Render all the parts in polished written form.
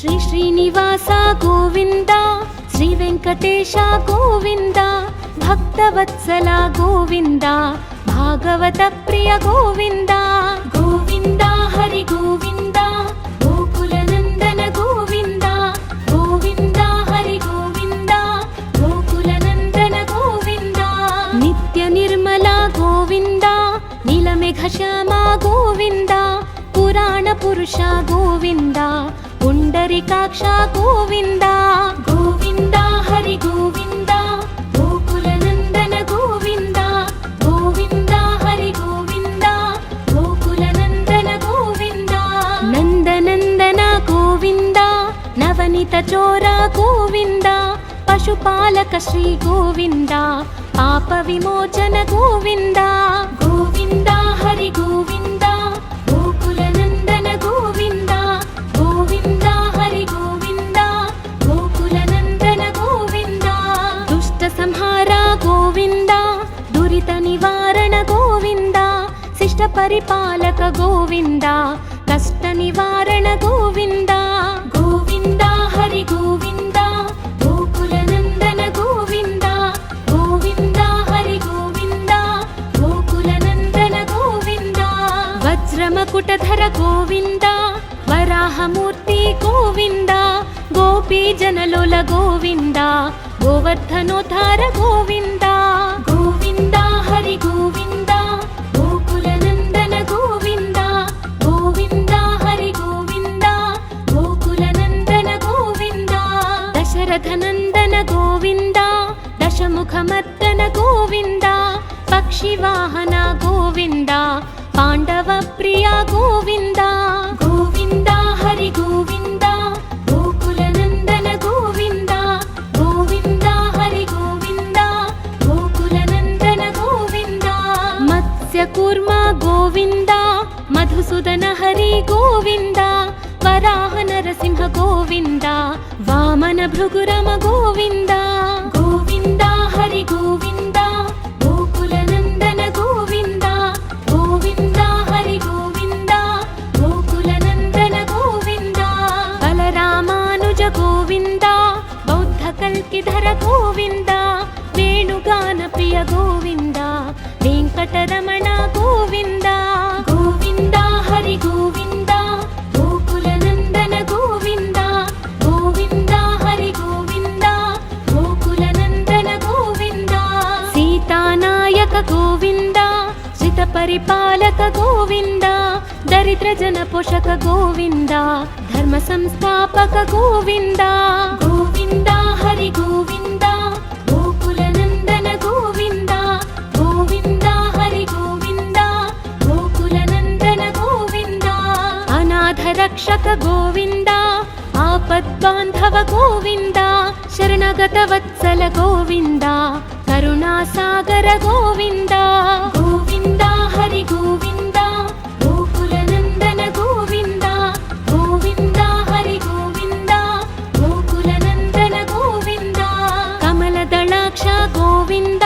శ్రీ శ్రీనివాస గోవింద, శ్రీ వెంకటేశ గోవింద, భక్తవత్సల గోవింద, భాగవత ప్రియ గోవింద, గోవింద హరి గోవింద, గోకుల నందన గోవింద, గోవింద హరి గోవింద, గోకుల నందన గోవింద, నిత్య నిర్మల గోవింద, నీలమేఘ శ్యామ గోవింద, పురాణ పురుష గోవింద, పుండరీకాక్ష గోవింద, గోవింద హరి గోవింద, గోకుల నందన గోవింద, గోవింద హరి గోవింద, గోకుల నందన గోవింద, నందనందన గోవింద, నవనీత చోర గోవింద, పశుపాలక శ్రీ గోవింద, పాప విమోచన గోవింద, గోవింద హరి గోవింద, గోకుల నందన గోవింద, గోవింద హరి గోవింద, గోకుల నందన గోవింద, దుష్ట సంహార గోవింద, దురిత నివారణ గోవింద, శిష్ట పరిపాలక గోవింద, కష్ట నివారణ గోవింద, గోవింద హరి గోవింద, గోకుల నందన గోవింద, గోవింద హరి గోవింద, గోకుల నందన గోవింద, వజ్రమకుటధర గోవింద, వరాహమూర్తి గోవింద, గోపీ జనలోల గోవింద, గోవర్ధనోద్ధార గోవింద, గోవింద హరి గోవింద, గోకుల నందన గోవింద, గోవింద హరి గోవింద, గోకుల నందన గోవింద, దశరథ నందన గోవింద, దశముఖమర్దన గోవింద, పక్షివాహన గోవింద, పాండవ ప్రియ గోవింద, గోవింద హరి గోవింద, గోకుల నందన గోవింద, గోవింద హరి గోవింద, గోకుల నందన గోవింద, మత్స్య కూర్మ గోవింద, మధుసూదన హరి గోవింద, వరాహ నరసింహ గోవింద, వామన భృగురమ గోవింద, గోవింద హరి గోవింద, గోకుల నందన గోవింద, గోవింద హరి గోవింద, గోకుల నందన గోవింద, బలరామానుజ గోవింద, బౌద్ధ కల్కిధర గోవింద, వేణుగాన ప్రియ గోవింద, వెంకటరమణ గోవింద, గోవింద హరి గోవింద, గోకుల నందన గోవింద, గోవింద హరి గోవింద, గోకుల నందన గోవింద, సీతానాయక గోవింద, శ్రిత పరిపాలక గోవింద, దరిద్ర జన పోషక గోవింద, ధర్మ సంస్థాపక గోవింద, గోవింద హరి గోవింద, గోకుల నందన గోవింద, గోవింద హరి గోవింద, గోకుల నందన గోవింద, అనాథ రక్షక గోవింద, ఆపద్బాంధవ గోవింద, శరణగత వత్సల గోవింద, కరుణాసాగర గోవింద, గోవింద హరి గోవింద, గోకుల నందన గోవింద, గోవింద హరి గోవింద, గోకుల నందన గోవింద, కమలదళాక్ష గోవింద,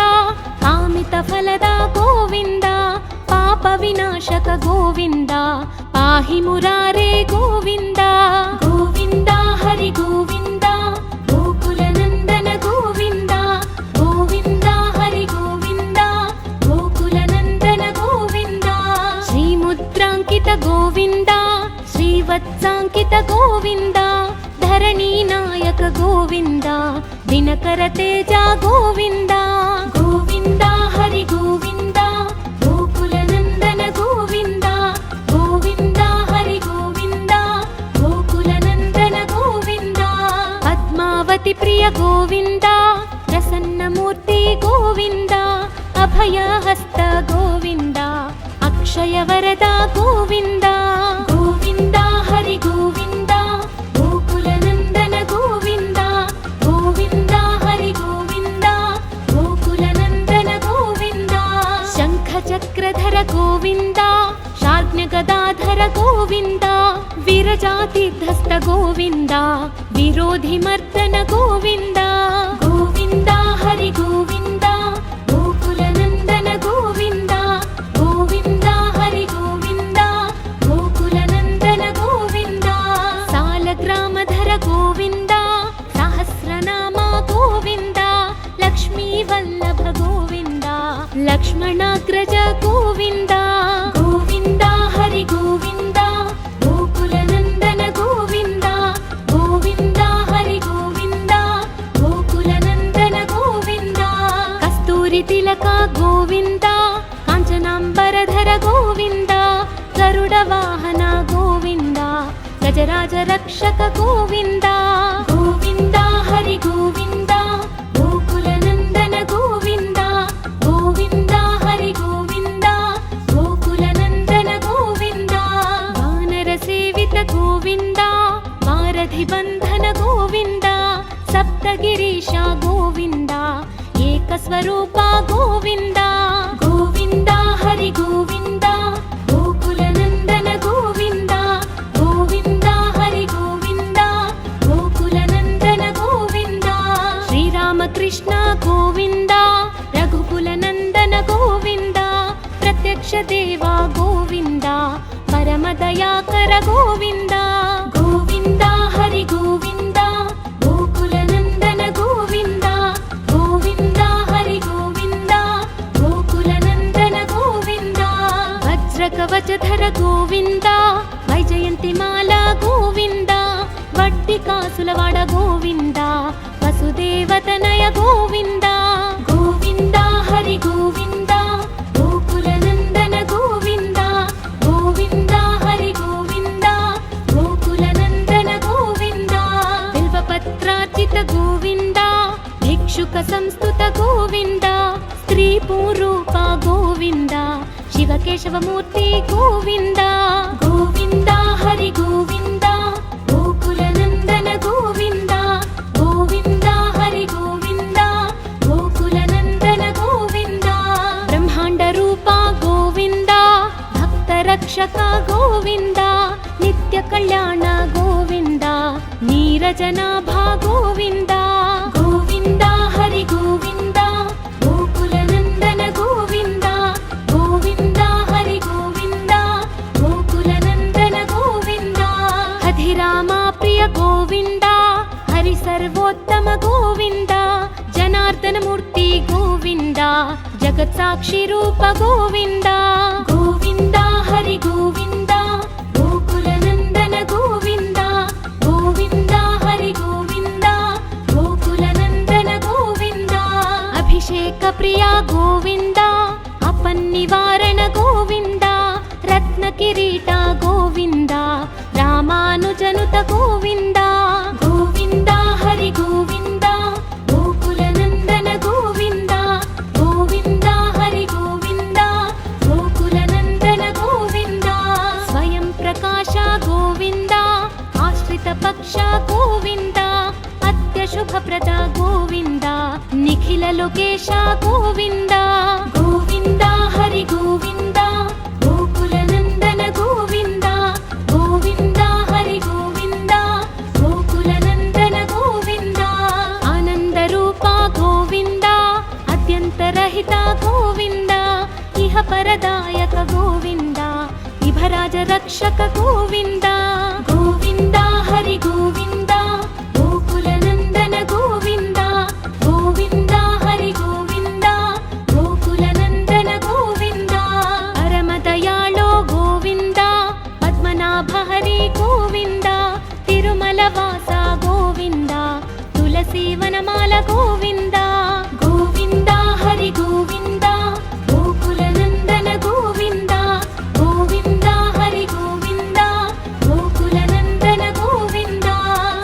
కామిత ఫలద గోవింద, పాప వినాశక గోవింద, పాహి మురారే గోవింద, గోవింద హరి గోవింద, గోకుల నందన గోవింద, గోవింద హరి గోవింద, గోకుల నందన గోవింద, శ్రీముద్రాంకిత గోవింద, శ్రీవత్సాంకిత గోవింద, ధరణీ నాయక గోవింద, దినకర తేజ గోవింద, గోవింద హరి గోవింద, గోకుల నందన గోవింద, గోవింద హరి గోవింద, గోకుల నందన గోవింద, పద్మావతి ప్రియ గోవింద, ప్రసన్నమూర్తి గోవింద, అభయహస్త గోవింద, అక్షయ వరద గోవింద, గోవింద హరి గోవింద, గోకుల నందన గోవింద, గోవింద హరి గోవింద, గోకుల నందన గోవింద, శంఖ చక్రధర గోవింద, శార్జ్ఞ గదాధర గోవింద, విరజాతిధస్త గోవింద, విరోధి మర్దన గోవింద, గోవింద హరి గోవింద, గోకుల నందన గోవింద, గోవింద హరి గోవింద, గోకుల నందన గోవింద, సాలగ్రామధర ಗೋವಿಂದ ಗೋವಿಂದ ಹರಿ ಗೋವಿಂದ ಗೋಕುಲ ನಂದನ ಗೋವಿಂದ ಗೋವಿಂದ ಹರಿ ಗೋವಿಂದ ಗೋಕುಲ ನಂದನ ಗೋವಿಂದ ಕಸ್ತೂರಿ ತಿಲಕ ಗೋವಿಂದ ಕಾಂಚನಾಂಬರಧರ ಗೋವಿಂದ ಗರುಡ ವಾಹನ ಗೋವಿಂದ ಗಜರಾಜ ರಕ್ಷಕ ಗೋವಿಂದ ಗೋವಿಂದ ಹರಿ ಗೋವಿಂದ ಗೋಕುಲ ನಂದನ ಗೋವಿಂದ ಗೋವಿಂದ ಹರಿ ಗೋವಿಂದ ಗೋಕುಲ ನಂದನ ಗೋವಿಂದ ವಾನರ ಸೇವಿತ ಗೋವಿಂದ ವಾರಧಿ ಬಂಧನ ಗೋವಿಂದ ಸಪ್ತಗಿರೀಶ ಗೋವಿಂದ ಏಕ ಸ್ವರೂಪ ಗೋವಿಂದ ಗೋವಿಂದ ಹರಿ ಗೋವಿಂದ ಗೋಕುಲ ನಂದನ ಗೋವಿಂದ ಗೋವಿಂದ ಹರಿ ಗೋವಿಂದ ಗೋಕುಲ ನಂದನ ಗೋವಿಂದ ಶ್ರೀರಾಮಕೃಷ್ಣ ಗೋವಿಂದ ರಘುಕುಲ ನಂದನ ಗೋವಿಂದ ಪ್ರತ್ಯಕ್ಷ ದೇವ ಗೋವಿಂದ ಪರಮ ದಯಾಕರ ಗೋವಿಂದ ಗೋವಿಂದ ಹರಿ ಗೋವಿಂದ ಗೋಕುಲ ನಂದನ ಗೋವಿಂದ ಗೋವಿಂದ ಹರಿ ಗೋವಿಂದ ಗೋಕುಲ ನಂದನ ಗೋವಿಂದ ವಜ್ರ ಕವಚಧರ ಗೋವಿಂದ ವೈಜಯಂತಿ ಮಾಲಾ ಗೋವಿಂದ ವಡ್ಡಿಕಾಸುಲವಾಡ ಗೋವಿಂದ ವಸುದೇವತನಯ ಗೋವಿಂದ ಗೋವಿಂದ ಹರಿ ಗೋವಿಂದ ಗೋಕುಲ ನಂದನ ಗೋವಿಂದ ಗೋವಿಂದ ಹರಿ ಗೋವಿಂದ ಗೋಕುಲ ನಂದನ ಗೋವಿಂದ ಬಿಲ್ವಪತ್ರಾರ್ಚಿತ ಗೋವಿಂದ ಭಿಕ್ಷುಕ ಸಂಸ್ತುತ ಗೋವಿಂದ ಸ್ತ್ರೀ ಪೂರೂಪ ಗೋವಿಂದ ಶಿವಕೇಶವ ಮೂರ್ತಿ ಗೋವಿಂದ ಗೋವಿಂದ ಹರಿ ಗೋವಿಂದ ಗೋಕುಲ ನಂದನ ಗೋವಿಂದ ಗೋವಿಂದ ಹರಿ ಗೋವಿಂದ ಗೋಕುಲ ನಂದನ ಗೋವಿಂದ ಬ್ರಹ್ಮಾಂಡ ರೂಪ ಗೋವಿಂದ ಭಕ್ತ ರಕ್ಷಕ ಗೋವಿಂದ ನಿತ್ಯ ಕಲ್ಯಾಣ ಗೋವಿಂದ ನೀರಜನಾಭ ಗೋವಿಂದ ಗೋವಿಂದ ಹರಿ ಗೋವಿಂದ ಗೋಕುಲ ನಂದನ ಗೋವಿಂದ ಗೋವಿಂದ ಹರಿ ಗೋವಿಂದ ಗೋಕುಲ ನಂದನ ಗೋವಿಂದ ಹಧಿರಾಮ ಪ್ರಿಯ ಗೋವಿಂದ ಹರಿ ಸರ್ವೋತ್ತಮ ಗೋವಿಂದ ಜನಾರ್ದನ ಮೂರ್ತಿ ಗೋವಿಂದ ಜಗತ್ ಸಾಕ್ಷಿ ರೂಪ ಗೋವಿಂದ ಗೋವಿಂದ ಹರಿ ಗೋವಿಂದ ಗೋಕುಲ ನಂದನ ಗೋವಿಂದ ಗೋವಿಂದ ಹರಿ ಗೋವಿಂದ ಗೋಕುಲ ನಂದನ ಗೋವಿಂದ ಅಭಿಷೇಕ ಪ್ರಿಯ ಗೋವಿಂದ ಅಪನ್ನಿವಾರಣ ಗೋವಿಂದ ರತ್ನ ಕಿರೀಟ ಗೋವಿಂದ ರಾಮಾನುಜನುತ ಗೋವಿಂದ ಗೋವಿಂದ ಹರಿ ಗೋವಿಂದ ಗೋಕುಲ ನಂದನ ಗೋವಿಂದ ಗೋವಿಂದ ಹರಿ ಗೋವಿಂದ ಗೋಕುಲ ನಂದನ ಗೋವಿಂದ ಸ್ವಯಂ ಪ್ರಕಾಶ ಗೋವಿಂದ ಆಶ್ರಿತ ಪಕ್ಷ ಗೋವಿಂದ ಅತ್ಯ ಶುಭಪ್ರದ ಗೋವಿಂದ ನಿಖಿಲ ಲೋಕೇಶ ಗೋವಿಂದ ಗೋವಿಂದ ಹರಿ ಗೋವಿಂದ ಗೋಕುಲ ನಂದನ ಗೋವಿಂದ ಗೋವಿಂದ ಹರಿ ಗೋವಿಂದ ಗೋಕುಲ ನಂದನ ಗೋವಿಂದ ಆನಂದ ರೂಪ ಗೋವಿಂದ ಅತ್ಯಂತರಹಿತ ಗೋವಿಂದ ಇಹ ಪರದಾಯಕ ಗೋವಿಂದ ಇಭರಾಜ ರಕ್ಷಕ ಗೋವಿಂದ ಗೋವಿಂದ ಹರಿ ಗೋವಿಂದ ಗೋಕುಲ ನಂದನ ಗೋವಿಂದ ಗೋವಿಂದ ಹರಿ ಗೋವಿಂದ ಗೋಕುಲ ನಂದನ ಗೋವಿಂದ ಪರಮ ದಯಾಳೋ ಗೋವಿಂದ ಪದ್ಮನಾಭ ಹರಿ ಗೋವಿಂದ ತಿರುಮಲ ವಾಸ ಗೋವಿಂದ ತುಳಸಿ ವನಮಾಲ ಗೋವಿಂದ ಗೋವಿಂದ ಹರಿ ಗೋವಿಂದ ಗೋಕುಲ ನಂದನ ಗೋವಿಂದ ಗೋವಿಂದ ಹರಿ ಗೋವಿಂದ ಗೋಕುಲ ನಂದನ ಗೋವಿಂದ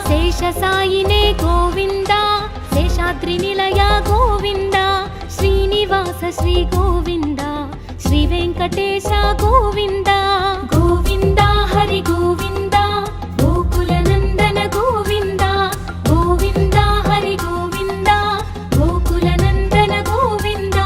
ಶೇಷ ಸಾಯಿನೇ ಗೋವಿಂದ ಶೇಷಾದ್ರಿ ನಿಲಯ ಗೋವಿಂದ ಶ್ರೀನಿವಾಸ ಶ್ರೀ ಗೋವಿಂದ ಶ್ರೀ ವೆಂಕಟೇಶ ಗೋವಿಂದ ಗೋವಿಂದ ಹರಿ ಗೋವಿಂದ ಗೋಕುಲ ನಂದನ ಗೋವಿಂದ ಗೋವಿಂದ ಹರಿ ಗೋವಿಂದ ಗೋಕುಲ ನಂದನ ಗೋವಿಂದ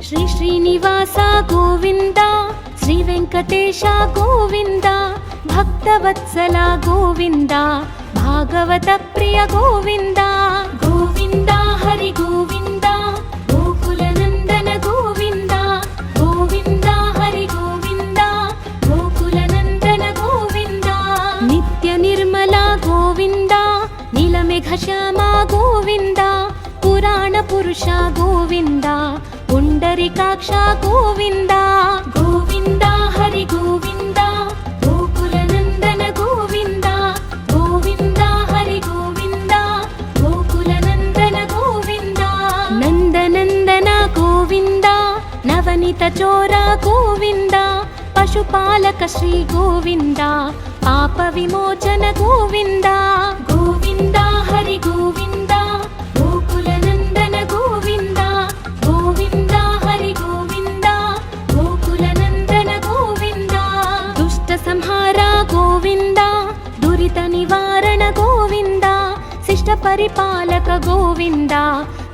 ಶ್ರೀ ಶ್ರೀನಿವಾಸ ಗೋವಿಂದ ಶ್ರೀ ವೆಂಕಟೇಶ ಗೋವಿಂದ ಭಕ್ತವತ್ಸಲ ಗೋವಿಂದ ಭಾಗವತ ಪ್ರಿಯ ಗೋವಿಂದ ಗೋವಿಂದ ಹರಿ ಗೋವಿಂದ ಗೋಕುಲ ನಂದನ ಗೋವಿಂದ ಗೋವಿಂದ ಹರಿ ಗೋವಿಂದ ಮೇಘಶ್ಯಾಮ ಗೋವಿಂದ, ಪುರಾಣ ಪುರುಷ ಗೋವಿಂದ, ಪುಂಡರಿಕಾಕ್ಷ ಗೋವಿಂದ. ಗೋವಿಂದ ಹರಿ ಗೋವಿಂದ, ಗೋಕುಲ ನಂದನ ಗೋವಿಂದ. ಗೋವಿಂದ ಹರಿ ಗೋವಿಂದ, ಗೋಕುಲ ನಂದನ ಗೋವಿಂದ. ನಂದನಂದನ ಗೋವಿಂದ, ನವನಿತ ಚೋರ ಗೋವಿಂದ, ಪಶುಪಾಲಕ ಶ್ರೀ ಗೋವಿಂದ, ಪಾಪ ವಿಮೋಚನ ಗೋವಿಂದ. ಗೋವಿಂದ ಹರಿ ಗೋವಿಂದ, ಗೋಕುಲ ನಂದನ ಗೋವಿಂದ. ಗೋವಿಂದ ಹರಿ ಗೋವಿಂದ, ಗೋಕುಲ ನಂದನ ಗೋವಿಂದ. ದುಷ್ಟ ಸಂಹಾರ ಗೋವಿಂದ, ದುರಿತ ನಿವಾರಣ ಗೋವಿಂದ, ಶಿಷ್ಟ ಪರಿಪಾಲಕ ಗೋವಿಂದ,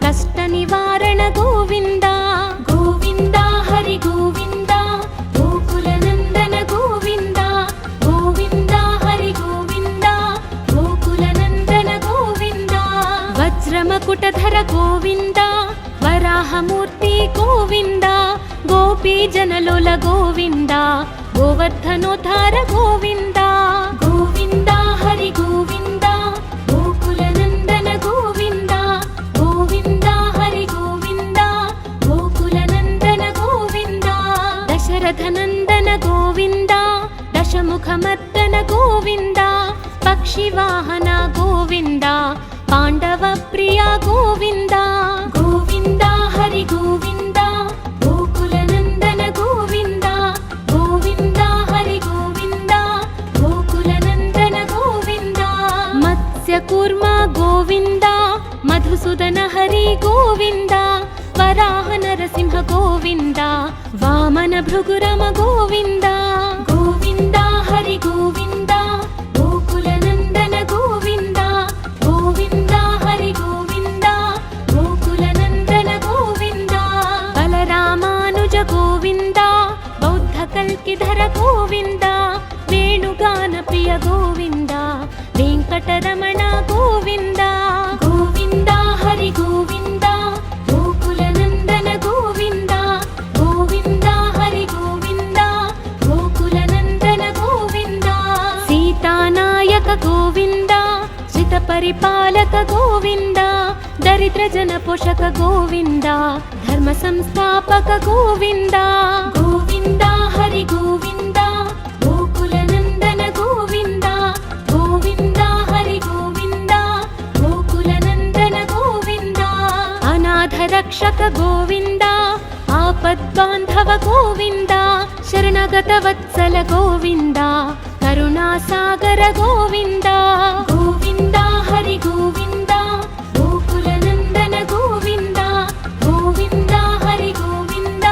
ಕಷ್ಟ ನಿವಾರಣ ಗೋವಿಂದ. ಗೋವಿಂದ ಹರಿ ಗೋವಿಂದ, ಗೋಕುಲ ನಂದನ ಗೋವಿಂದ. ಗೋವಿಂದ ಹರಿ ಗೋವಿಂದ, ಗೋಕುಲ ನಂದನ ಗೋವಿಂದ. ವಜ್ರಮಕುಟಧರ ಗೋವಿಂದ, ವರಾಹ ಮೂರ್ತಿ ಗೋವಿಂದ, ಗೋಪಿ ಜನಲೋಲ ಗೋವಿಂದ, ಗೋವರ್ಧನೋದ್ಧಾರ ಗೋವಿಂದ. ಗೋವಿಂದ ಹರಿ ಗೋವಿಂದ, ಗೋಕುಲ ನಂದನ ಗೋವಿಂದ. ಗೋವಿಂದ ಹರಿ ಗೋವಿಂದ, ಗೋಕುಲ ನಂದನ ಗೋವಿಂದ. ದಶರಥ ನಂದನ ಗೋವಿಂದ, ದಶಮುಖ ಮರ್ದನ ಗೋವಿಂದ, ಪಕ್ಷಿ ವಾಹನ ಗೋವಿಂದ, ಪಾಂಡವ ಪ್ರಿಯ ಗೋವಿಂದ. ಗೋವಿಂದ ಹರಿ ಗೋವಿಂದ, ಗೋಕುಲ ನಂದನ ಗೋವಿಂದ. ಗೋವಿಂದ ಹರಿ ಗೋವಿಂದ, ಗೋಕುಲ ನಂದನ ಗೋವಿಂದ. ಮತ್ಸ್ಯ ಕೂರ್ಮ ಗೋವಿಂದ, ಮಧುಸೂದನ ಹರಿ ಗೋವಿಂದ, ವರಾಹ ನರಸಿಂಹ ಗೋವಿಂದ, ವಾಮನ ಭೃಗುರಮ ಗೋವಿಂದ. ಗೋವಿಂದ ಹರಿ ಗೋವಿಂದ, ಗೋಕುಲ ನಂದನ ಗೋವಿಂದ. ಗೋವಿಂದ ಹರಿ ಗೋವಿಂದ, ಗೋಕುಲ ನಂದನ ಗೋವಿಂದ. ಬಲರಾಮಾನುಜ ಗೋವಿಂದ, ಬೌದ್ಧ ಕಲ್ಕಿಧರ ಗೋವಿಂದ, ವೇಣುಗಾನ ಪ್ರಿಯ ಗೋವಿಂದ, ವೆಂಕಟರಮಣ ಗೋವಿಂದ. ಗೋವಿಂದ ಹರಿ ಗೋವಿಂದ, ಗೋಕುಲ ನಂದನ ಗೋವಿಂದ. ಗೋವಿಂದ ಹರಿ ಗೋವಿಂದ, ಗೋಕುಲ ನಂದನ ಗೋವಿಂದ. ಸೀತಾನಾಯಕ ಗೋವಿಂದ, ಶ್ರಿತ ಪರಿಪಾಲಕ ಗೋವಿಂದ, ದರಿದ್ರ ಜನ ಪೋಷಕ ಗೋವಿಂದ, ಧರ್ಮ ಸಂಸ್ಥಾಪಕ ಗೋವಿಂದ. ಗೋವಿಂದ ಹರಿ ಗೋವಿಂದ, ಗೋಕುಲ ನಂದನ ಗೋವಿಂದ. ಗೋವಿಂದ ಹರಿ ಗೋವಿಂದ, ಗೋಕುಲ ನಂದನ ಗೋವಿಂದ. ಅನಾಥ ರಕ್ಷಕ ಗೋವಿಂದ, ಆಪದ್ಬಾಂಧವ ಗೋವಿಂದ, ಶರಣಗತ ವತ್ಸಲ ಗೋವಿಂದ, ಕರುಣಾಸಾಗರ ಗೋವಿಂದ. ಗೋವಿಂದ ಹರಿ ಗೋವಿಂದ, ಗೋಕುಲ ನಂದನ ಗೋವಿಂದ. ಗೋವಿಂದ ಹರಿ ಗೋವಿಂದ,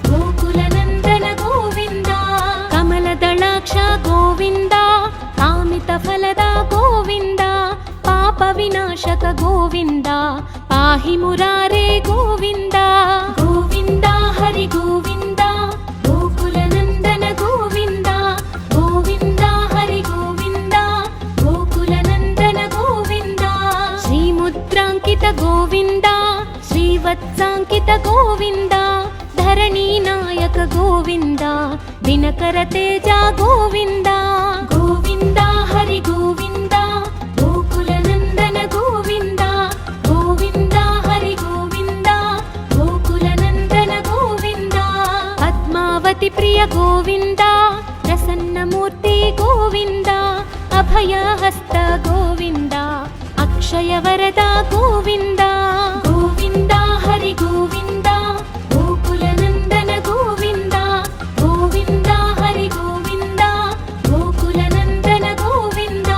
ಗೋಕುಲ ನಂದನ ಗೋವಿಂದ. ಕಮಲದಳಾಕ್ಷ ಗೋವಿಂದ, ಕಾಮಿತ ಫಲದ ಗೋವಿಂದ, ಪಾಪ ವಿನಾಶಕ ಗೋವಿಂದ, ಪಾಹಿ ಮುರಾರೇ ಗೋವಿಂದ. ಗೋವಿಂದ ಹರಿ ಗೋವಿಂದ, ಗೋಕುಲ ನಂದನ ಗೋವಿಂದ. ಗೋವಿಂದ ಹರಿ ಗೋವಿಂದ, ಗೋಕುಲ ನಂದನ ಗೋವಿಂದ. ಶ್ರೀಮುದ್ರಾಂಕಿತ ಗೋವಿಂದ, ಶ್ರೀವತ್ಸಾಂಕಿತ ಗೋವಿಂದ, ಧರಣಿ ನಾಯಕ ಗೋವಿಂದ, ದಿನಕರ ತೇಜ ಗೋವಿಂದ. ಗೋವಿಂದ ಹರಿ ಗೋವಿಂದ, ಗೋಕುಲ ನಂದನ ಗೋವಿಂದ. ಗೋವಿಂದ ಹರಿ ಗೋವಿಂದ, ಗೋಕುಲ ನಂದನ ಗೋವಿಂದ. ಪದ್ಮಾವತಿ ಪ್ರಿಯ ಗೋವಿಂದ, ಪ್ರಸನ್ನ ಮೂರ್ತಿ ಗೋವಿಂದ, ಅಭಯ ಹಸ್ತ ಗೋವಿಂದ, ಅಕ್ಷಯ ವರದ ಗೋವಿಂದ. ಗೋವಿಂದ ಹರಿ ಗೋವಿಂದ, ಗೋಕುಲ ನಂದನ ಗೋವಿಂದ. ಗೋವಿಂದ ಹರಿ ಗೋವಿಂದ, ಗೋಕುಲ ನಂದನ ಗೋವಿಂದ.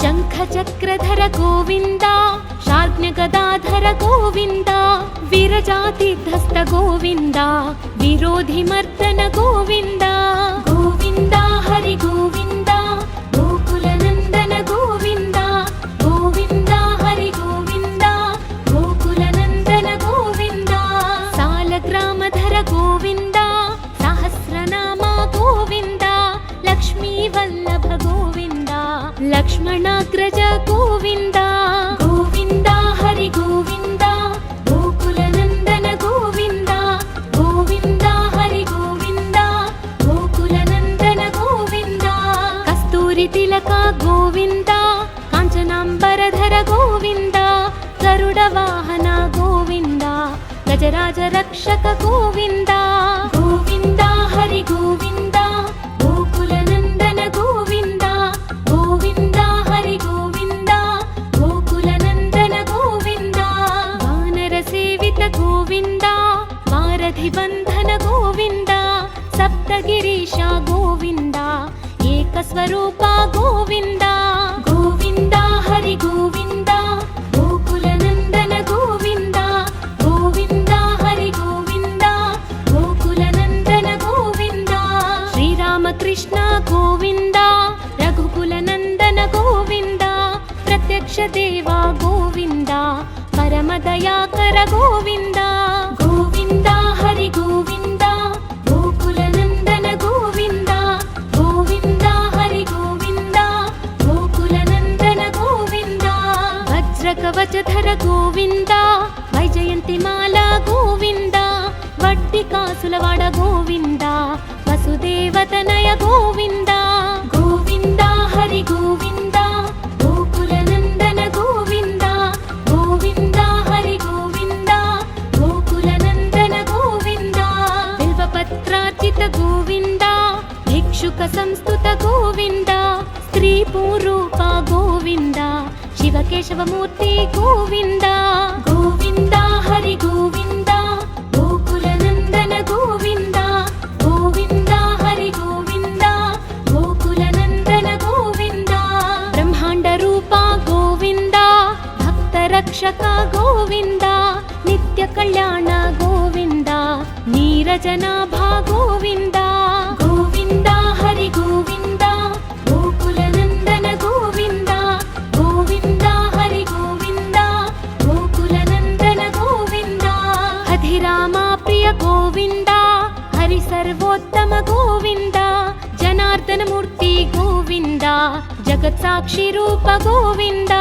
ಶಂಖ ಚಕ್ರಧರ ಗೋವಿಂದ, ಶಾರ್ಜ್ಞ ಗದಾಧರ ಗೋವಿಂದ, ವಿರಜಾತಿಧಸ್ತ ಗೋವಿಂದ, ವಿರೋಧಿ ಮರ್ದನ ಗೋವಿಂದ. ಗೋವಿಂದ ಹರಿ ಗೋವಿಂದ, ಗೋಕುಲ ನಂದನ ಗೋವಿಂದ. ಗೋವಿಂದ ಹರಿ ಗೋವಿಂದ, ಗೋಕುಲ ನಂದನ ಗೋವಿಂದ. ಸಾಲಗ್ರಾಮಧರ ಗೋವಿಂದ, ಸಹಸ್ರನಾಮ ಗೋವಿಂದ, ಲಕ್ಷ್ಮೀ ವಲ್ಲಭ ಗೋವಿಂದ, ಲಕ್ಷ್ಮಣಾಗ್ರಜ ಗೋವಿಂದ. ಗೋವಿಂದ ಹರಿ ಗೋವಿಂದ, ಗೋಕುಲ ನಂದನ ಗೋವಿಂದ. ಗೋವಿಂದ ಹರಿ ಗೋವಿಂದ, ಗೋಕುಲ ನಂದನ ಗೋವಿಂದ. ಕಸ್ತೂರಿ ತಿಲಕ ಗೋವಿಂದ, ಕಾಂಚನಾಂಬರ ವರಧರ ಗೋವಿಂದ ಗರುಡ ವಾಹನ ಗೋವಿಂದ ಗಜರಾಜ ರಕ್ಷಕ ಗೋವಿಂದ ಗೋವಿಂದ ಹರಿ ಗೋವಿಂದ ಗೋಕುಲ ನಂದನ ಗೋವಿಂದ ಗೋವಿಂದ ಹರಿ ಗೋವಿಂದ ಗೋಕುಲ ನಂದನ ಗೋವಿಂದ ವಾನರ ಸೇವಿತ ಗೋವಿಂದ ವಾರಧಿ ಬಂಧನ ಗೋವಿಂದ ಸಪ್ತಗಿರೀಶ ಗೋವಿಂದ ಏಕಸ್ವರೂಪ ಗೋವಿಂದ ಗೋವಿಂದ ಹರಿ ಗೋವಿಂದ ಗೋಕುಲ ನಂದನ ಗೋವಿಂದ ಗೋವಿಂದ ಹರಿ ಗೋವಿಂದ ಗೋಕುಲ ನಂದನ ಗೋವಿಂದ ಶ್ರೀರಾಮಕೃಷ್ಣ ಗೋವಿಂದ ರಘುಕುಲ ನಂದನ ಗೋವಿಂದ ಪ್ರತ್ಯಕ್ಷ ದೇವ ಗೋವಿಂದ ಪರಮ ದಯಾಕರ ಗೋವಿಂದ ಗೋವಿಂದ ಹರಿ ಗೋವಿಂದ ಗೋಕುಲ ನಂದನ ಗೋವಿಂದ ಗೋವಿಂದ ಹರಿ ಗೋವಿಂದ ಗೋಕುಲ ನಂದನ ಗೋವಿಂದ ವಜ್ರ ಕವಚಧರ ಗೋವಿಂದ ವೈಜಯಂತಿ ಮಾಲಾ ಗೋವಿಂದ ವಡ್ಡಿಕಾಸುಲವಾಡ ಗೋವಿಂದ ವಸುದೇವತನಯ ಗೋವಿಂದ ಗೋವಿಂದ ಹರಿ ಗೋವಿಂದ ಗೋಕುಲ ನಂದನ ಗೋವಿಂದ ಗೋವಿಂದ ಹರಿ ಗೋವಿಂದ ಗೋಕುಲ ನಂದನ ಗೋವಿಂದ ಬಿಲ್ವಪತ್ರಾರ್ಚಿತ ಗೋವಿಂದ ಭಿಕ್ಷುಕ ಸಂಸ್ತುತ ಗೋವಿಂದ ಸ್ತ್ರೀ ಪೂರೂಪ ಗೋವಿಂದ ಶಿವಕೇಶವ ಮೂರ್ತಿ ಗೋವಿಂದ ಗೋವಿಂದ ಹರಿ ಗೋವಿಂದ ಗೋಕುಲ ನಂದನ ಗೋವಿಂದ ಗೋವಿಂದ ಹರಿ ಗೋವಿಂದ ಗೋಕುಲ ನಂದನ ಗೋವಿಂದ ಬ್ರಹ್ಮಾಂಡ ರೂಪ ಗೋವಿಂದ ಭಕ್ತ ರಕ್ಷಕ ಗೋವಿಂದ ನಿತ್ಯ ಕಲ್ಯಾಣ ಗೋವಿಂದ ನೀರಜನಾಭ ಗೋವಿಂದ ಗೋವಿಂದ ಹರಿ ಗೋವಿಂದ ಗೋಕುಲ ನಂದನ ಗೋವಿಂದ ಗೋವಿಂದ ಹರಿ ಗೋವಿಂದ ಗೋಕುಲ ನಂದನ ಗೋವಿಂದ ಅಧಿರಾಮ ಪ್ರಿಯ ಗೋವಿಂದ ಹರಿ ಸರ್ವೋತ್ತಮ ಗೋವಿಂದ ಜನಾರ್ದನ ಮೂರ್ತಿ ಗೋವಿಂದ ಜಗತ್ ಸಾಕ್ಷಿ ರೂಪ ಗೋವಿಂದ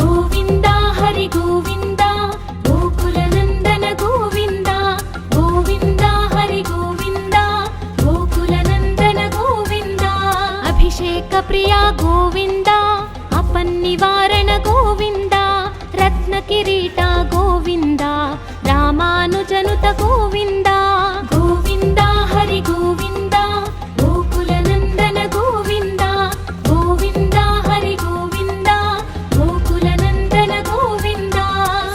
ಗೋವಿಂದ ಹರಿ ಗೋವಿಂದ ಗೋಕುಲ ನಂದನ ಗೋವಿಂದ ಗೋವಿಂದ ಹರಿ ಗೋವಿಂದ ಗೋಕುಲ ನಂದನ ಗೋವಿಂದ ಅಭಿಷೇಕ ಪ್ರಿಯ ಗೋವಿಂದ ಅಪನ್ನಿವಾರಣ ಗೋವಿಂದ ರತ್ನ ಕಿರೀಟ ಗೋವಿಂದ ರಾಮಾನುಜನುತ ಗೋವಿಂದ ಗೋವಿಂದ ಹರಿ ಗೋವಿಂದ ಗೋಕುಲ ನಂದನ ಗೋವಿಂದ ಗೋವಿಂದ ಹರಿ ಗೋವಿಂದ ಗೋಕುಲ ನಂದನ ಗೋವಿಂದ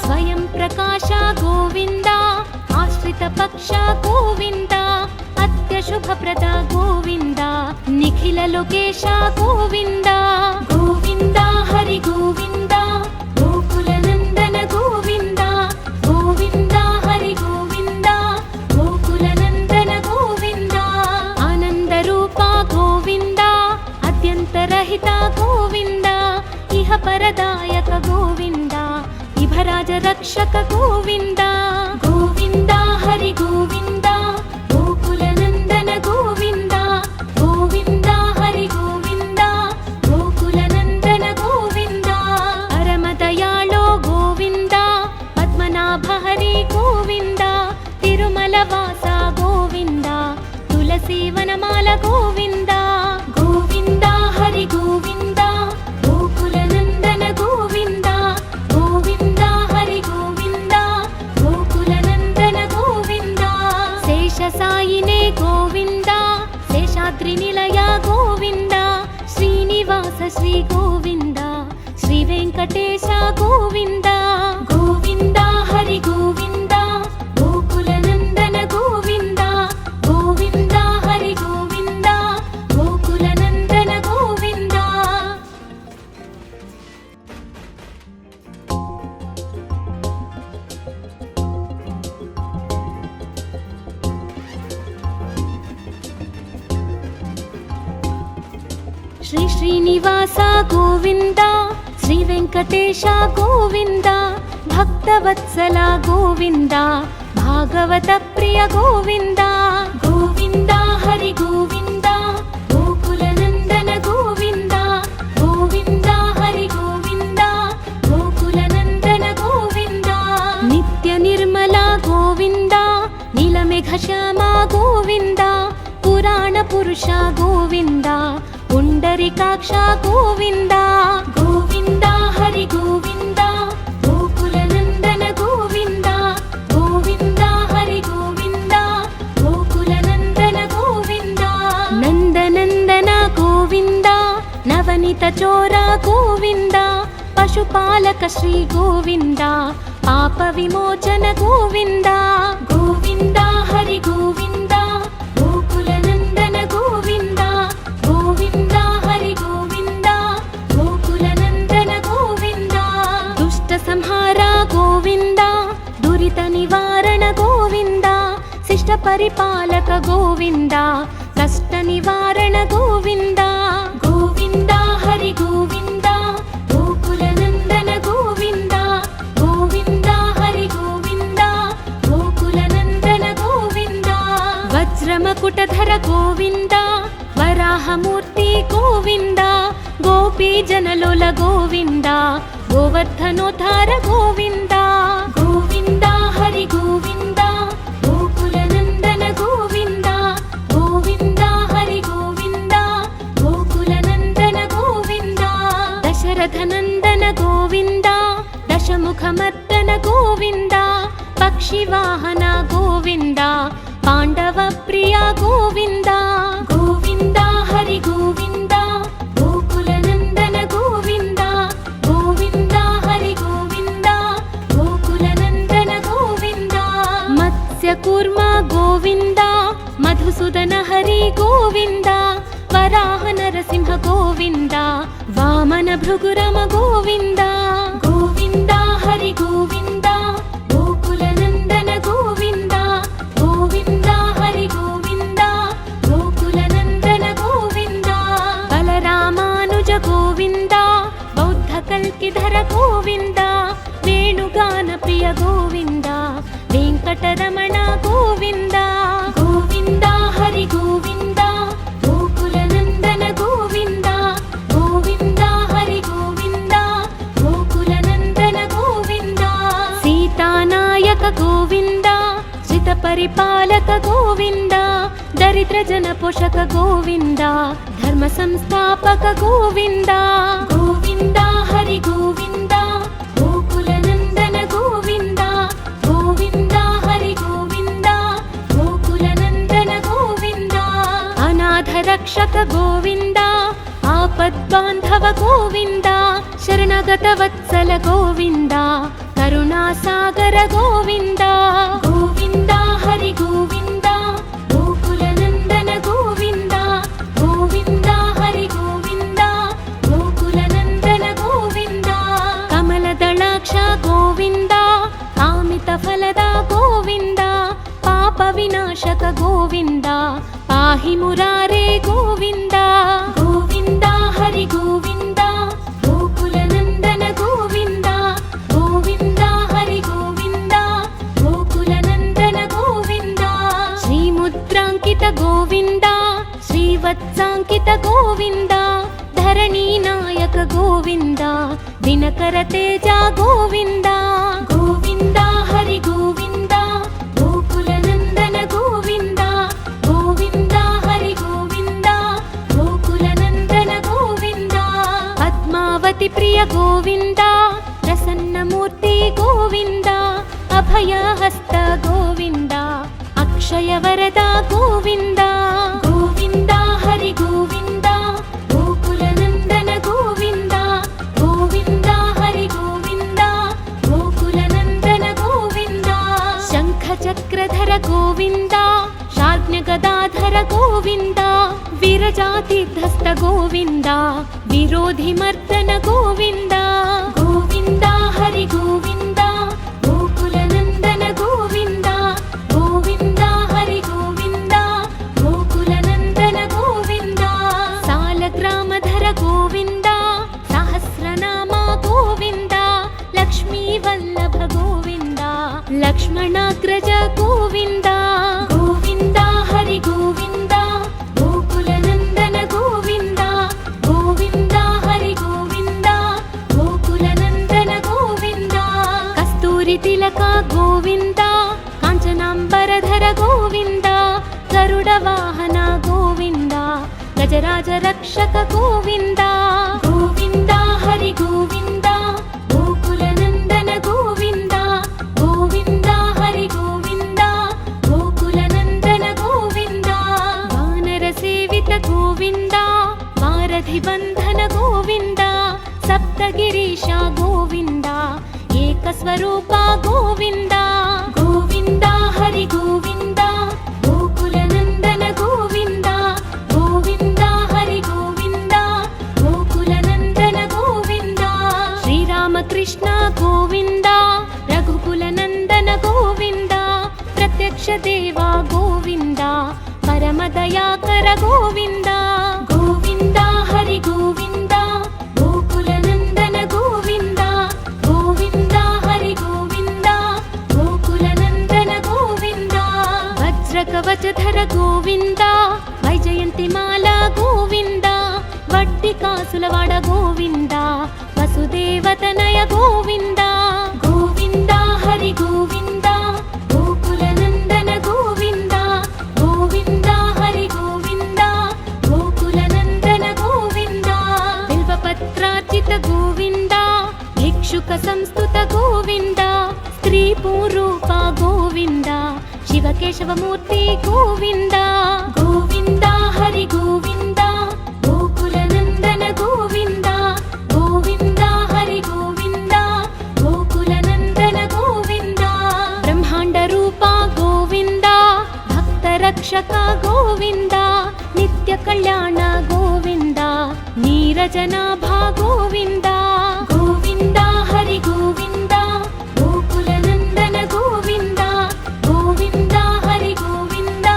ಸ್ವಯಂ ಪ್ರಕಾಶ ಗೋವಿಂದ ಆಶ್ರಿತ ಪಕ್ಷ ಗೋವಿಂದ ಅತ್ಯಶುಭಪ್ರದ ಗೋವಿಂದ ನಿಖಿಲ ಲೋಕೇಶ ಗೋವಿಂದ ಗೋವಿಂದ ಹರಿ ಗೋವಿಂದ ಗೋಕುಲ ನಂದನ ಗೋವಿಂದ ಗೋವಿಂದ ಹರಿ ಗೋವಿಂದ ಗೋಕುಲ ನಂದನ ಗೋವಿಂದ ಆನಂದ ರೂಪ ಗೋವಿಂದ ಅತ್ಯಂತರಹಿತ ಗೋವಿಂದ ಇಹ ಪರದಾಯಕ ಗೋವಿಂದ ಇಭರಾಜ ರಕ್ಷಕ ಗೋವಿಂದ ಗೋವಿಂದ ಹರಿ ಗೋವಿಂದ ಗೋಕುಲ ನಂದನ ಗೋವಿಂದ ಗೋವಿಂದ ಹರಿ ಗೋವಿಂದ ಗೋಕುಲ ನಂದನ ಗೋವಿಂದ ಪರಮ ದಯಾಳೋ ಗೋವಿಂದ ಪದ್ಮನಾಭ ಹರಿ ಗೋವಿಂದ ತಿರುಮಲ ವಾಸ ಗೋವಿಂದ ತುಳಸಿ ವನಮಾಲ ಗೋವಿಂದ ಗೋವಿಂದ ಹರಿ ಗೋವಿಂದ ಗೋಕುಲ ನಂದನ ಗೋವಿಂದ ಗೋವಿಂದ ಹರಿ ಗೋವಿಂದ ಗೋಕುಲ ನಂದನ ಗೋವಿಂದ ಶೇಷ ಸಾಯಿನೇ ಗೋವಿಂದ ಶೇಷಾದ್ರಿ ನಿಲಯ ಗೋವಿಂದ ಶ್ರೀನಿವಾಸ ಶ್ರೀ ಗೋವಿಂದ ಶ್ರೀ ವೆಂಕಟೇಶ ಗೋವಿಂದ ಗೋವಿಂದ ಹರಿ ಗೋವಿಂದ ಗೋಕುಲ ನಂದನ ಗೋವಿಂದ ಗೋವಿಂದ ಹರಿ ಗೋವಿಂದ ಗೋಕುಲ ನಂದನ ಗೋವಿಂದ ಶ್ರೀ ಶ್ರೀನಿವಾಸ ಗೋವಿಂದ ಶ್ರೀ ವೆಂಕಟೇಶ ಗೋವಿಂದ ಭಕ್ತವತ್ಸಲ ಗೋವಿಂದ ಭಾಗವತ ಪ್ರಿಯ ಗೋವಿಂದ ಗೋವಿಂದ ಹರಿ ಗೋವಿಂದ ಗೋಕುಲ ನಂದನ ಗೋವಿಂದ ಗೋವಿಂದ ಹರಿ ಗೋವಿಂದ ಗೋಕುಲ ನಂದನ ಗೋವಿಂದ ನಿತ್ಯ ನಿರ್ಮಲ ಗೋವಿಂದ ನೀಲಮೇಘ ಶ್ಯಾಮ ಗೋವಿಂದ ಪುರಾಣ ಪುರುಷ ಗೋವಿಂದ ಪುಂಡರಿಕಾಕ್ಷ ಗೋವಿಂದ ಗೋವಿಂದ ಹರಿ ಗೋವಿಂದ चोर गोविन्द पशुपालक श्री गोविन्द पाप विमोचन गोविन्द गोविन्द हरि गोविन्द गोकुलनन्दन गोविन्द गोविन्द हरि गोविन्द गोकुलनन्दन गोविन्द दुष्ट संहार गोविन्द दुरित निवारण गोविन्द शिष्ट परिपालक गोविन्द कष्ट निवारण गोविन्द गोविन्द हरि गोविन्द गोकुलनन्दन गोविन्द गोविन्द हरि गोविन्द गोकुलनन्दन गोविन्द वज्रमकुटधर गोविन्द वराहमूर्ति गोविन्द गोपीजनलोल गोविन्द गोवर्धनोद्धार गोविन्द गोविन्द हरि गोविन्द गोकुलनन्दन गोविन्द गोविन्द हरि गोविन्द गोकुलनन्दन गोविन्द दशरथनन्दन गोविन्द दशमुखमर्दन गोविन्द पक्षिवाहन गोविन्द पाण्डवप्रिय गोविन्द गोविन्द हरि गोविन्द गोकुलनन्दन गोविन्द गोविन्द हरि गोविन्द गोकुलनन्दन गोविन्द मत्स्यकूर्म गोविन्द मधुसूदन हरि गोविन्द वराह नरसिंह गोविन्द वामन भृगुरम गोविन्द गोविन्द हरि गोविन्द गोकुलनन्दन गोविन्द गोविन्द हरि गोविन्द गोकुलनन्दन गोविन्द बलरामानुज गोविन्द बौद्धकल्किधर गोविन्द वेणुगानप्रिय गोविन्द वेङ्कटरमण गोविन्द गोविन्द हरि गोविन्द गोकुलनन्दन गोविन्द गोविन्द हरि गोविन्द गोकुलनन्दन गोविन्द सीतानायक गोविन्द श्रितपरिपालक गोविन्द दरिद्रजनपोषक गोविन्द धर्मसंस्थापक गोविन्द गोविन्द हरि गोविन्द गोकुलनन्दन गोविन्द गोविन्द हरि गोविन्द गोकुलनन्दन गोविन्द अनाथरक्षक गोविन्द आपद्बान्धव गोविन्द शरणगतवत्सल गोविन्द करुणासागर गोविन्द गोविन्द हरि गोविन्द गोकुलनन्दन गोविन्द गोविन्द हरि गोविन्द गोकुलनन्दन गोविन्द कमलदलाक्ष गोविन्द कामितफलद गोविन्द पापविनाशक गोविन्द पाहि मुरारे गोविन्द गोविन्द हरि गोविन्द गोकुलनन्दन गोविन्द गोविन्द हरि गोविन्द गोकुलनन्दन गोविन्द श्रीमुद्राङ्कित गोविन्द श्रीवत्साङ्कित गोविन्द धरणीनायक गोविन्द दिनकर तेज गोविन्द गोविन्द हरि गोविन्द गोकुलनन्दन गोविन्द गोविन्द हरि गोविन्द गोकुलनन्दन गोविन्द पद्मावति प्रिय गोविन्द प्रसन्नमूर्ति गोविन्द अभयहस्त गोविन्द अक्षयवरद गोविन्द गोविन्द हरि गोविन्द गोकुलनन्दन गोविन्द गोविन्द हरि गोविन्द गोकुलनन्दन गोविन्द शङ्खचक्रधर गोविन्द शार्ङ्गगदाधर गोविन्द विरजातिधस्त गोविन्द विरोधिमर्दन गोविन्द गोविन्द हरि गोविन्द गोकुलनन्दन गोविन्द गोविन्द हरि गोविन्द गोकुलनन्दन गोविन्द सालग्रामधर गोविन्द सहस्रनाम गोविन्द लक्ष्मीवल्लभ गोविन्द लक्ष्मणाग्रज गोविन्द गोविन्द हरि गोविन्द गोकुलनन्दन गोविन्द गोविन्द हरि गोविन्द गोकुलनन्दन गोविन्द कस्तूरितिलक गोविन्द काञ्चनाम्बरधर गोविन्द गरुडवाहन गोविन्द गजराज रक्षक गोविन्द गोविन्द हरि गोविन्द गोकुलनन्दन गोविन्द गोविन्द हरि गोविन्द गोकुलनन्दन गोविन्द वानरसेवित गोविन्द वार सारथिबन्धन गोविन्द सप्तगिरीश गोविन्द एकस्वरूपा गोविन्द गोविन्द हरि गोविन्द गोकुलनन्दन गोविन्द गोविन्द हरि गोविन्द गोकुलनन्दन गोविन्द श्रीरामकृष्ण गोविन्द रघुकुलनन्दन गोविन्द प्रत्यक्ष देवा गोविन्द परमदयाकर गोविन्द गोविन्द हरि गोविन्द गोकुलनन्दन गोविन्द गोविन्द हरि गोविन्द गोकुलनन्दन गोविन्द वज्रकवचधर गोविन्द वैजयन्तिमाला गोविन्द वट्टिकासुलवाड गोविन्द वसुदेवतनय गोविन्द गोविन्द हरि गोविन्द गोकुलनन्दन गोविन्द गोविन्द हरि गोविन्द गोकुलनन्दन गोविन्द बिल्वपत्रार्चित गोविन्द भिक्षुक संस्तुत गोविन्द स्त्रीपूरूप गोविन्द शिवकेशवमूर्ति गोविन्द गोविन्द हरि गोविन्द गोकुलनन्दन गोविन्द गोविन्द हरि गोविन्द गोकुलनन्दन गोविन्द ब्रह्माण्डरूप गोविन्द भक्तरक्षक गोविन्द नित्यकल्याण गोविन्द नीरजनाभा गोविन्द गोविन्द हरि गोविन्द गोकुलनन्दन गोविन्द गोविन्द हरि गोविन्द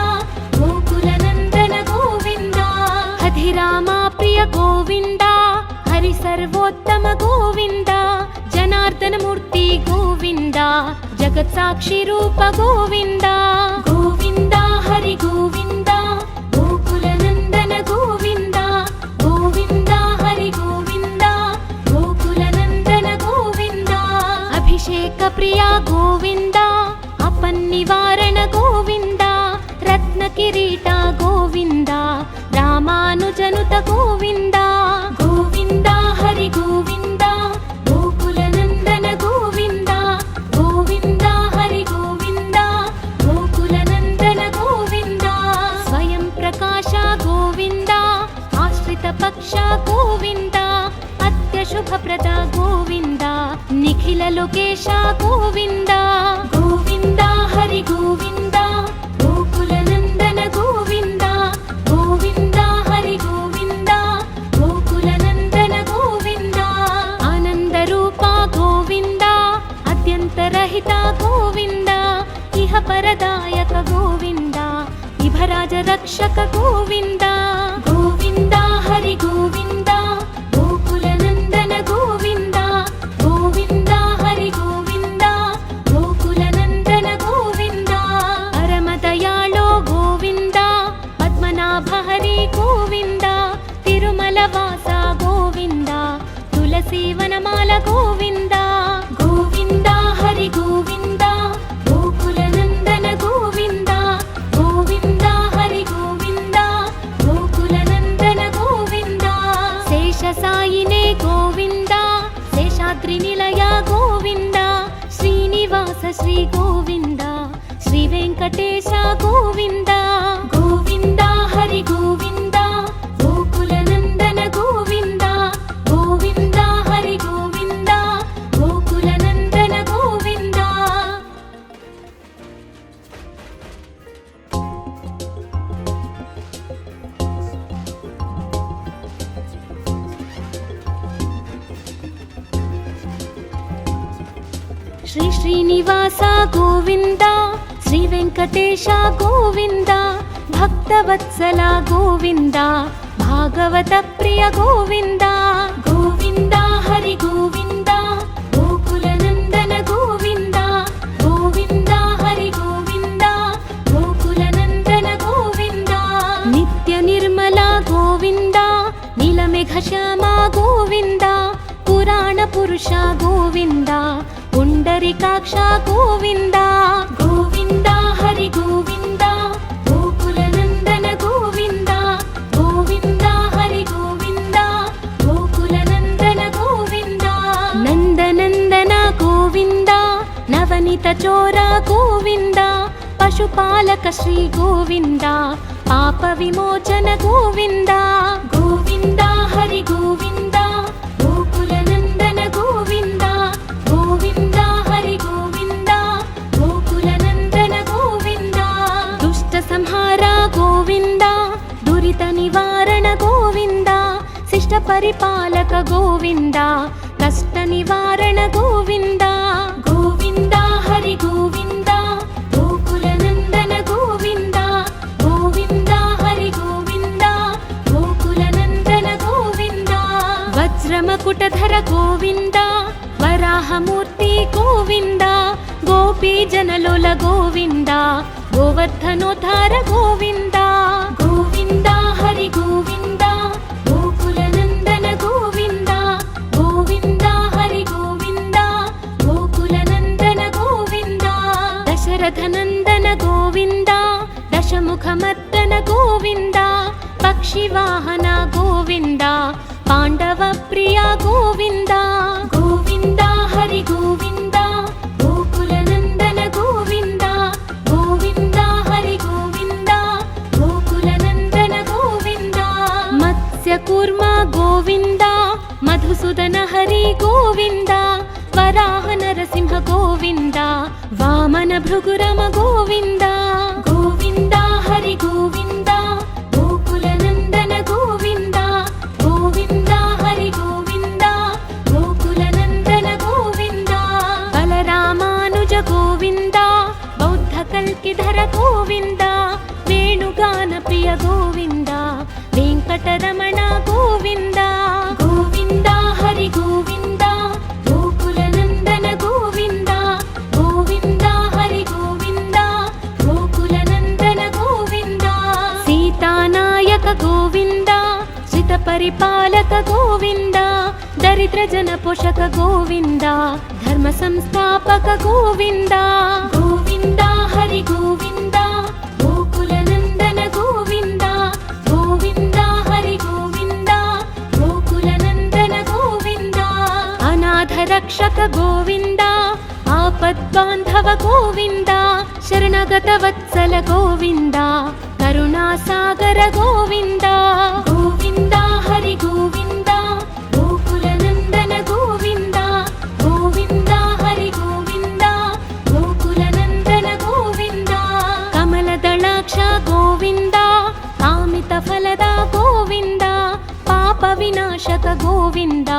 गोकुलनन्दन गोविन्द हधिरामा प्रिय गोविन्द हरि सर्वोत्तम गोविन्द जनार्दन मूर्ति गोविन्द जगत्साक्षी रूप गोविन्द गोविन्द हरि गोविन्द गोकुलनन्दन गोविन्द गोविन्द हरि गोविन्द गोकुलनन्दन गोविन्द अभिषेक प्रिया गोविन्द अपन्निवारण गोविन्द रत्नकिरीट गोविन्द रामानुजनुत गोविन्द गोविन्द हरि गोविन्द गोकुलनन्दन गोविन्द गोविन्द हरि गोविन्द गोकुलनन्दन गोविन्द स्वयं प्रकाश गोविन्द आश्रित पक्ष गोविन्द अत्यशुभप्रद गोविन्द निखिल लोकेश गोविन्द गोविन्द हरि गोविन्द गोकुलनन्दन गोविन्द गोविन्द हरि गोविन्द गोकुलनन्दन गोविन्द आनन्दरूप गोविन्द अद्यन्तरहित गोविन्द इह परदायक गोविन्द इभराज रक्षक गोविन्द गोविन्द हरि गोविन्द गोकुलनन्दन गोविन्द गोविन्द हरि गोविन्द गोकुलनन्दन गोविन्द परमदयाळो गोविन्द पद्मनाभ हरि गोविन्द तिरुमलवास गोविन्द तुलसीवनमाल गोविन्द गोविन्द हरि गोविन्द गोकुलनन्दन गोविन्द गोविन्द हरि गोविन्द गोकुलनन्दन गोविन्द शेषसायिने गोविन्द शेषाद्रिनिलय गोविन्द श्रीनिवास श्री गोविन्द श्रीवेङ्कटेश गोविन्द गोविन्द हरि गोविन्द गोकुलनन्दन गोविन्द गोविन्द हरि गोविन्द गोकुलनन्दन गोविन्द श्री श्रीनिवास गोविन्द श्री वेङ्कटेश गोविन्द भक्तवत्सल गोविन्द भागवत प्रिय गोविन्द गोविन्द हरि गोविन्द गोकुलनन्दन गोविन्द गोविन्द हरि गोविन्द गोकुलनन्दन गोविन्द नित्य निर्मल गोविन्द नीलमेघश्यामा गोविन्द पुराण पुरुष गोविन्द पुण्डरीकाक्ष गोविन्द गोविन्द हरि गोविन्द गोकुलनन्दन गोविन्द गोविन्द हरि गोविन्द गोकुलनन्दन गोविन्द नन्दनन्दन गोविन्द नवनीत चोर गोविन्द पशुपालक श्री गोविन्द पाप विमोचन गोविन्द गोविन्द పరిపాలక గోవింద కష్ట నివారణ గోవింద గోవింద హరి గోవింద గోకుల నందన గోవింద గోవింద హరి గోవింద గోకుల నందన గోవింద వజ్రమకుటధర గోవింద వరాహమూర్తి గోవింద గోపీ జనలోల గోవింద గోవర్ధనోద్ధార గోవింద గోవింద హరి గోవింద గోకుల నందన గోవింద గోవింద హరి గోవింద గోకుల నందన గోవింద దశరథ నందన గోవింద దశముఖమర్దన గోవింద పక్షివాహన గోవింద పాండవ ప్రియ గోవింద గోవింద హరి గోవింద గోకుల నందన గోవింద గోవింద హరి గోవింద గోకుల నందన గోవింద మత్స్య కూర్మ గోవింద మధుసూదన హరి గోవింద వరాహ నరసింహ గోవింద వామన భృగురమ గోవింద గోవింద హరి గోవింద గోకుల నందన గోవింద గోవింద హరి గోవింద గోకుల నందన గోవింద బలరామానుజ గోవింద బౌద్ధ కల్కిధర గోవింద వేణుగాన ప్రియ గోవింద వెంకటరమణ గోవింద గోవింద హరి గోవింద గోకుల నందన గోవింద గోవింద హరి గోవింద గోకుల నందన గోవింద సీతానాయక గోవింద శ్రిత పరిపాలక గోవింద దరిద్ర జన పోషక గోవింద ధర్మ సంస్థాపక గోవింద గోవింద హరి గోవింద గోకుల నందన గోవింద గోవింద హరి గోవింద గోకుల నందన గోవింద అనాథ రక్షక గోవింద ఆపద్బాంధవ గోవింద శరణగత వత్సల గోవింద కరుణాసాగర గోవింద గోవింద హరి గోవింద గోకుల నందన గోవింద గోవింద హరి గోవింద గోకుల నందన గోవింద కమలదళాక్ష గోవింద కామిత ఫలద గోవింద పాప వినాశక గోవింద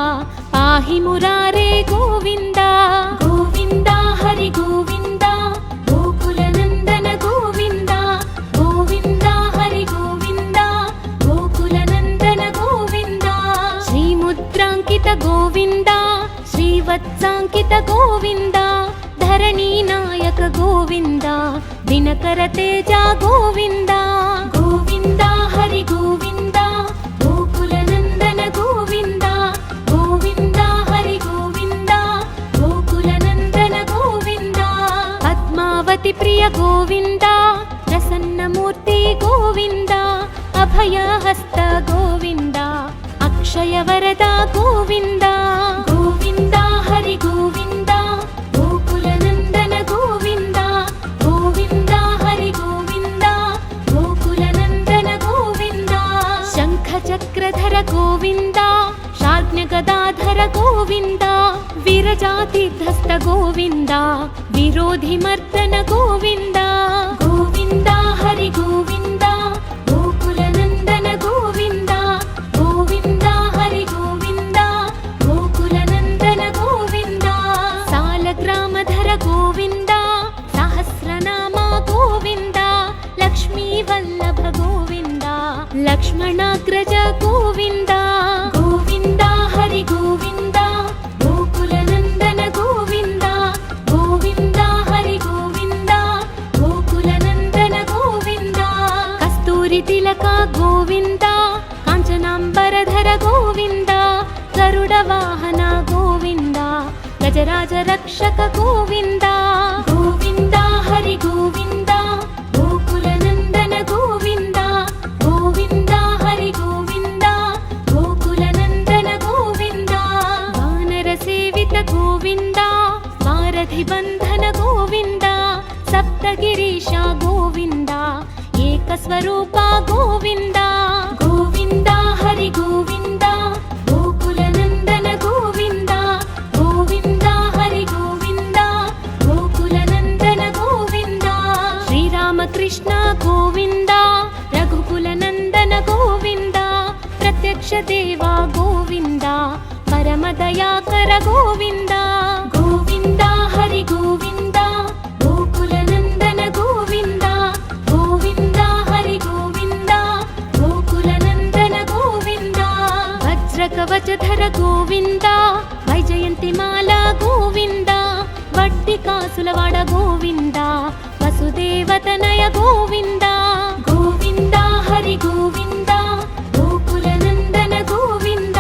పాహి మురారే గోవింద గోవింద హరి గోవింద గోకుల నందన గోవింద గోవింద హరి గోవింద గోకుల నందన గోవింద శ్రీముద్రాంకిత గోవింద శ్రీవత్సాంకిత గోవింద ధరణీ నాయక గోవింద దినకర తేజ గోవింద గోవింద హరి గోవింద గోకుల నందన గోవింద గోవింద హరి గోవింద గోకుల నందన గోవింద పద్మావతి ప్రియ గోవింద ప్రసన్నమూర్తి గోవింద అభయహస్త గోవింద అక్షయ వరద గోవింద గోవింద హరి గోవింద గోకుల నందన గోవింద గోవింద హరి గోవింద గోకుల నందన గోవింద శంఖ చక్రధర గోవింద శార్జ్ఞ గదాధర గోవింద విరజాతిధ్వస్త గోవింద విరోధి మర్దన గోవింద గోవింద హరి గోవింద గోకుల నందన గోవింద గోవింద హరి గోవింద గోకుల నందన గోవింద సాలగ్రామధర గోవింద సహస్రనామ గోవింద లక్ష్మీ వల్లభ గోవింద లక్ష్మణాగ్రజ గోవింద గోవింద హరి గోవింద గోకుల నందన గోవింద గోవింద హరి గోవింద గోకుల నందన గోవింద కస్తూరి తిలక గోవింద కాంచనాంబరధర గోవింద గరుడ వాహన గోవింద గజరాజ రక్షక గోవింద గోవింద హరి గోవింద గోకుల నందన గోవింద గోవింద హరి గోవింద గోకుల నందన గోవింద వానర సేవిత గోవింద వారధి బంధన గోవింద సప్తగిరీశ గోవింద ఏకస్వరూప గోవింద గోవింద హరి గోవింద గోకుల నందన గోవింద గోవింద హరి గోవింద గోకుల నందన గోవింద శ్రీరామకృష్ణ గోవింద రఘుకుల నందన గోవింద ప్రత్యక్ష ದೇವಾ ಗೋವಿಂದ ಪರಮದಯಾಕರ ಗೋವಿಂದ ಗೋವಿಂದ ಹರಿ ಗೋವಿಂದ ಗೋಕುಲ ನಂದನ ಗೋವಿಂದ ಗೋವಿಂದ ಹರಿ ಗೋವಿಂದ ಗೋಕುಲ ನಂದನ ಗೋವಿಂದ ವಜ್ರ ಕವಚಧರ ಗೋವಿಂದ ವೈಜಯಂತಿ ಮಾಲಾ ಗೋವಿಂದ ವಡ್ಡಿ ಕಾಸುಲವಾಡ ಗೋವಿಂದ ವಸುದೇವತನಯ ಗೋವಿಂದ ಗೋವಿಂದ ಹರಿ ಗೋವಿಂದ ಗೋಕುಲ ನಂದನ ಗೋವಿಂದ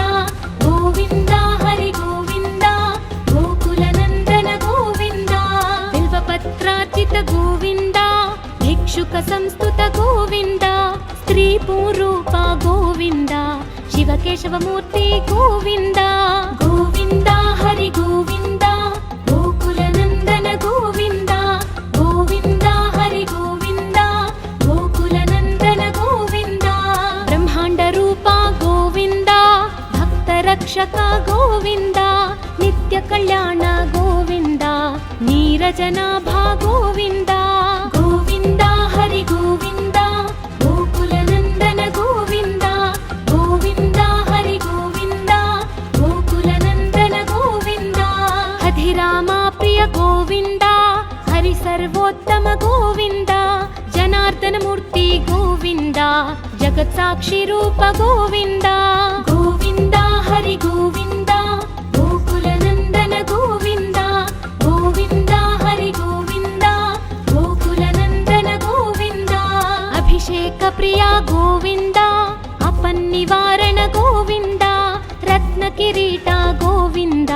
ಗೋವಿಂದ ಹರಿ ಗೋವಿಂದ ಗೋಕುಲ ನಂದನ ಗೋವಿಂದ ಬಿಲ್ವಪತ್ರಾರ್ಚಿತ ಗೋವಿಂದ ಭಿಕ್ಷುಕ ಸಂಸ್ತುತ ಗೋವಿಂದ ಸ್ತ್ರೀ ಪೂರೂಪ ಗೋವಿಂದ ಶಿವಕೇಶವ ಮೂರ್ತಿ ಗೋವಿಂದ ಗೋವಿಂದ ಹರಿ ಗೋವಿಂದ ಗೋಕುಲ ನಂದನ ಗೋವಿಂದ ಗೋವಿಂದ ಹರಿ ಗೋವಿಂದ ಗೋಕುಲ ನಂದನ ಗೋವಿಂದ ಬ್ರಹ್ಮಾಂಡ ರೂಪ ಗೋವಿಂದ ಭಕ್ತ ರಕ್ಷಕ ಗೋವಿಂದ ನಿತ್ಯ ಕಲ್ಯಾಣ ಗೋವಿಂದ ನೀರಜನಾಭ ಗೋವಿಂದ ಗೋವಿಂದ ಹರಿ ಗೋವಿಂದ ಗೋಕುಲ ನಂದನ ಗೋವಿಂದ ಗೋವಿಂದ ಹರಿ ಗೋವಿಂದ ಗೋಕುಲ ನಂದನ ಗೋವಿಂದ ಹಧಿರಾಮ ಪ್ರಿಯ ಗೋವಿಂದ ಹರಿ ಸರ್ವೋತ್ತಮ ಗೋವಿಂದ ಜನಾರ್ದನ ಮೂರ್ತಿ ಗೋವಿಂದ ಜಗತ್ ಸಾಕ್ಷಿ ರೂಪ ಗೋವಿಂದ ಗೋವಿಂದ ಹರಿ ಗೋವಿಂದ ಗೋಕುಲ ನಂದನ ಗೋವಿಂದ ಗೋವಿಂದ ಹರಿ ಗೋವಿಂದ ಗೋಕುಲ ನಂದನ ಗೋವಿಂದ ಅಭಿಷೇಕ ಪ್ರಿಯ ಗೋವಿಂದ ಅಪನ್ನಿವಾರಣ ಗೋವಿಂದ ರತ್ನ ಕಿರೀಟ ಗೋವಿಂದ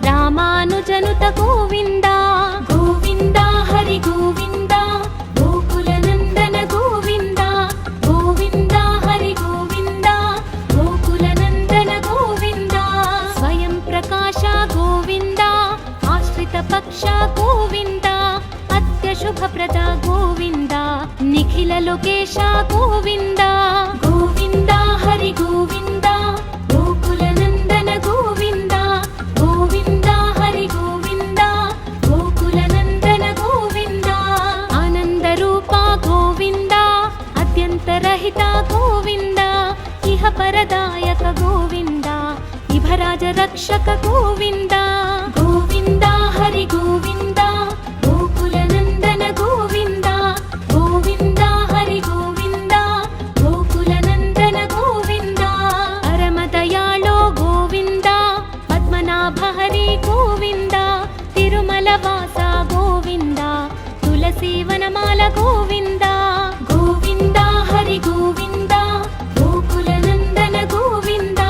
ರಾಮಾನುಜನುತ ಗೋವಿಂದ ಗೋವಿಂದ ಹರಿ ಗೋವಿಂದ ಗೋಕುಲ ನಂದನ ಗೋವಿಂದ ಗೋವಿಂದ ಹರಿ ಗೋವಿಂದ ಗೋಕುಲ ನಂದನ ಗೋವಿಂದ ಸ್ವಯಂ ಪ್ರಕಾಶ ಗೋವಿಂದ ಆಶ್ರಿತ ಪಕ್ಷ ಗೋವಿಂದ ಅತ್ಯ ಶುಭಪ್ರದ ಗೋವಿಂದ ನಿಖಿಲ ಲೋಕೇಶ ಗೋವಿಂದ ಗೋವಿಂದ ಹರಿ ಗೋವಿಂದ ಗೋಕುಲ ನಂದನ ಗೋವಿಂದ ಗೋವಿಂದ ಹರಿ ಗೋವಿಂದ ಗೋಕುಲ ನಂದನ ಗೋವಿಂದ ಆನಂದ ರೂಪ ಗೋವಿಂದ ಅತ್ಯಂತರಹಿತ ಗೋವಿಂದ ಇಹ ಪರದಾಯಕ ಗೋವಿಂದ ಇಭರಾಜ ರಕ್ಷಕ ಗೋವಿಂದ ಗೋವಿಂದ ಹರಿ ಗೋವಿಂದ ಗೋಕುಲ ನಂದನ ಗೋವಿಂದ ಗೋವಿಂದ ಹರಿ ಗೋವಿಂದ ಗೋಕುಲ ನಂದನ ಗೋವಿಂದ ಪರಮ ದಯಾಳೋ ಗೋವಿಂದ ಪದ್ಮನಾಭ ಹರಿ ಗೋವಿಂದ ತಿರುಮಲ ವಾಸ ಗೋವಿಂದ ತುಳಸಿ ವನಮಾಲ ಗೋವಿಂದ ಗೋವಿಂದ ಹರಿ ಗೋವಿಂದ ಗೋಕುಲ ನಂದನ ಗೋವಿಂದ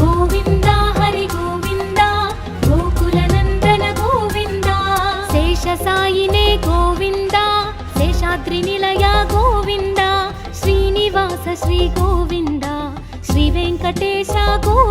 ಗೋವಿಂದ ಹರಿ ಗೋವಿಂದ ಗೋಕುಲ ನಂದನ ಗೋವಿಂದ ಶೇಷ ಸಾಯಿನೇ ಗೋವಿಂದ ಶೇಷಾದ್ರಿ ನಿಲಯ ಗೋವಿಂದ ಶ್ರೀನಿವಾಸ ಶ್ರೀ ಗೋವಿಂದ ಶ್ರೀ ವೆಂಕಟೇಶ ಗೋವಿಂದ